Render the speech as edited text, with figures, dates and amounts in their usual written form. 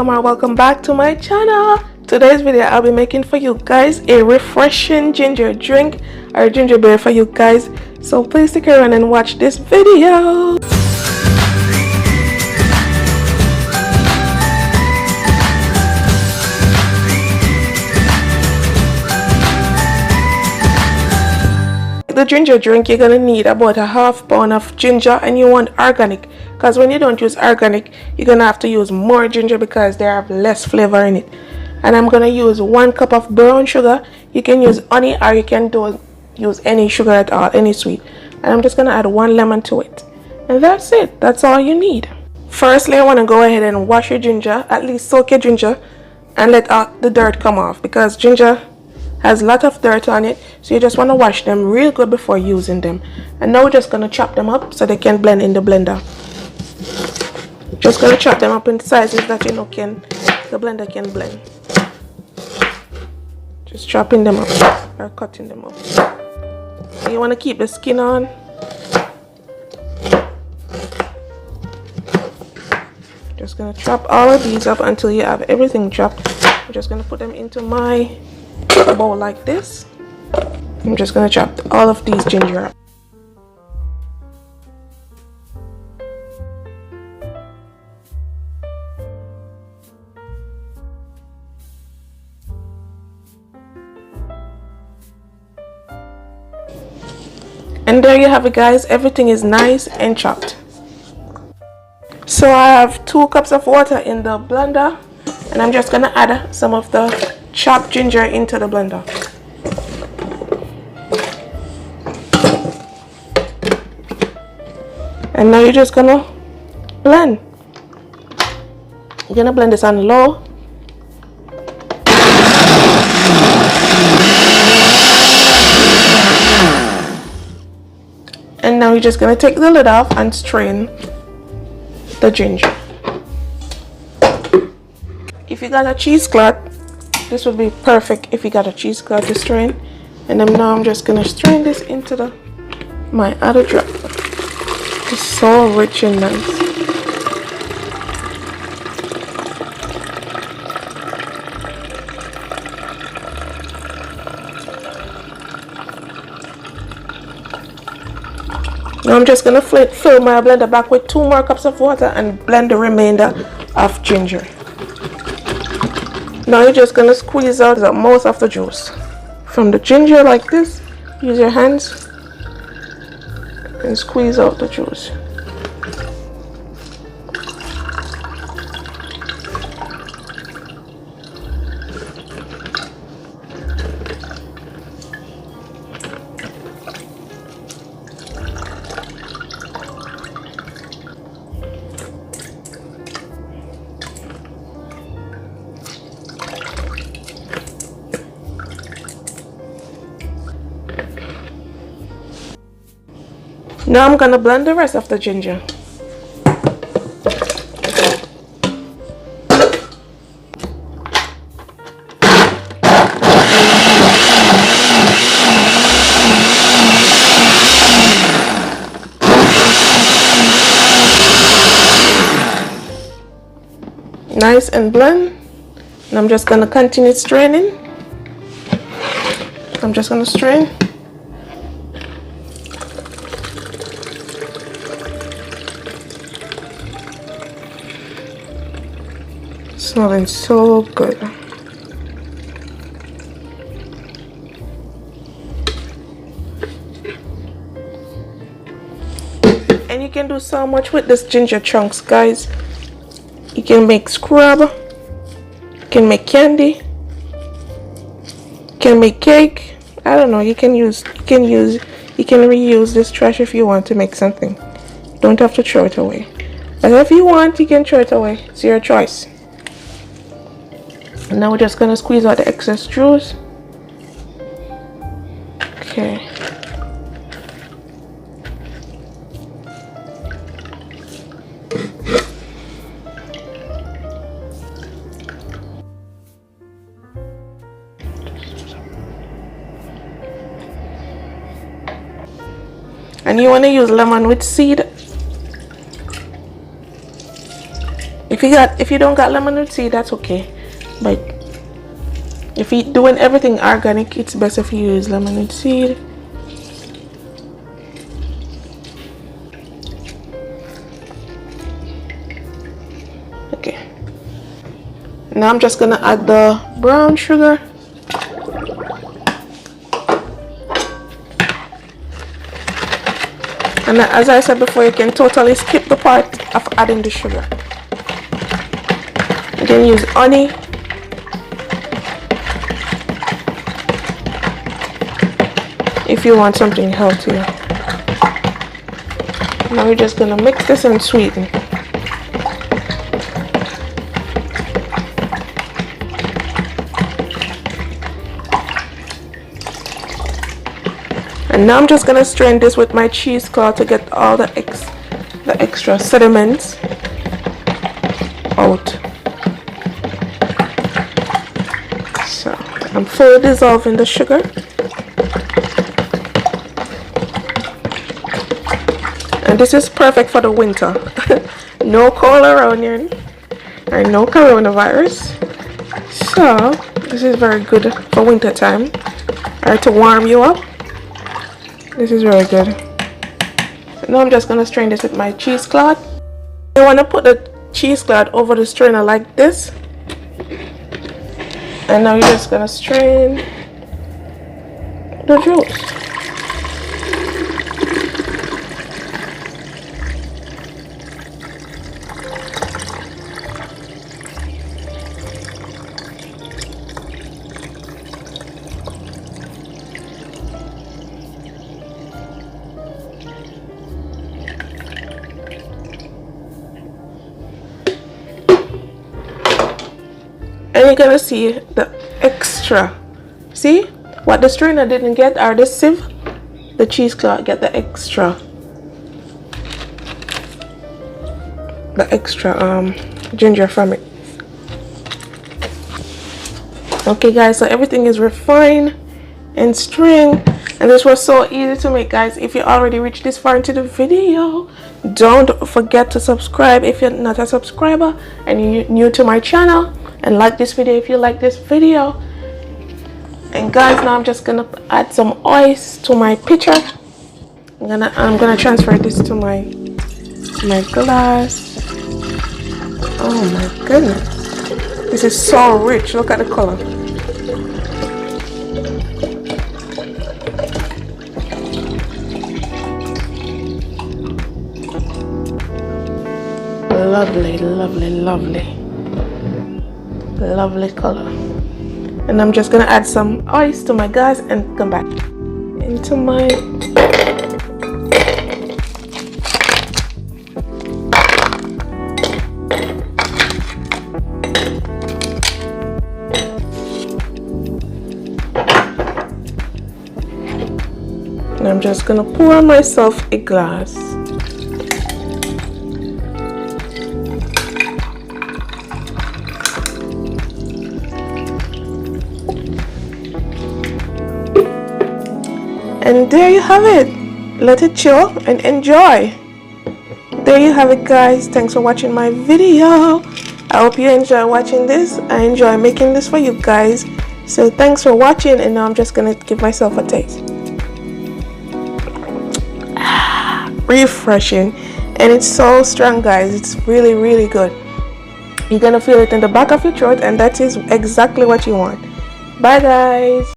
or welcome back to my channel. Today's video I'll be making for you guys a refreshing ginger drink or ginger beer for you guys, so please stick around and watch this video. The ginger drink, you're gonna need about a half pound of ginger, and you want organic, because when you don't use organic you're gonna have to use more ginger because they have less flavor in it. And I'm gonna use 1 cup of brown sugar. You can use honey or you can use any sugar at all, any sweet. And I'm just gonna add 1 lemon to it, and that's it. That's all you need. Firstly, I want to go ahead and wash your ginger, at least soak your ginger and let the dirt come off, because ginger has a lot of dirt on it, so you just want to wash them real good before using them. And now we're just going to chop them up so they can blend in the blender. Just going to chop them up in sizes that the blender can blend. Just chopping them up or cutting them up. You want to keep the skin on. Just going to chop all of these up until you have everything chopped. I'm just going to put them into my bowl like this. I'm just going to chop all of these ginger up. And there you have it, guys. Everything is nice and chopped. So I have 2 cups of water in the blender, and I'm just going to add some of the chopped ginger into the blender. And now you're just gonna blend. You're gonna blend this on low. And now you're just gonna take the lid off and strain the ginger. If you got a cheesecloth, this would be perfect if you got a cheesecloth to strain. And then now I'm just gonna strain this into my other drop. It's so rich and nice. Now I'm just gonna fill my blender back with 2 more cups of water and blend the remainder of ginger. Now you're just gonna squeeze out most of the juice from the ginger like this. Use your hands and squeeze out the juice. Now I'm gonna blend the rest of the ginger. Nice and blend. And I'm just gonna continue straining. I'm just gonna strain. Smelling so good. And you can do so much with this ginger chunks, guys. You can make scrub, you can make candy, you can make cake. I don't know, you can reuse this trash if you want to make something. You don't have to throw it away. But if you want, you can throw it away. It's your choice. And now we're just gonna squeeze out the excess juice. Okay. And you want to use lemon with seed. If If you don't got lemon seed, that's okay. But if you're doing everything organic, it's best if you use lemon seed. Okay. Now I'm just gonna add the brown sugar. And as I said before, you can totally skip the part of adding the sugar. You can use honey. If you want something healthier. Now we're just gonna mix this and sweeten. And now I'm just gonna strain this with my cheesecloth to get all the extra sediments out. So I'm fully dissolving the sugar. And this is perfect for the winter. No cold around here and no coronavirus. So this is very good for winter time or to warm you up. This is very good. Now I'm just gonna strain this with my cheesecloth. You wanna put the cheesecloth over the strainer like this. And now you're just gonna strain the juice. And you're gonna see the extra. See what the strainer didn't get, or the sieve, the cheesecloth get the extra ginger from it. Okay guys, so everything is refined and strained, and this was so easy to make, guys. If you already reached this far into the video, don't forget to subscribe if you're not a subscriber and you're new to my channel, and like this video if you like this video. And guys, now I'm just gonna add some oils to my pitcher. I'm gonna transfer this to my glass. Oh my goodness, this is so rich. Look at the color. Lovely, lovely, lovely. Lovely color. And I'm just gonna add some oils to my gas and come back into my and I'm just gonna pour myself a glass. And there you have it. Let it chill and enjoy. There you have it, guys. Thanks for watching my video. I hope you enjoy watching this. I enjoy making this for you guys. So thanks for watching, and now I'm just gonna give myself a taste. Refreshing, and it's so strong, guys. It's really, really good. You're gonna feel it in the back of your throat, and that is exactly what you want. Bye guys.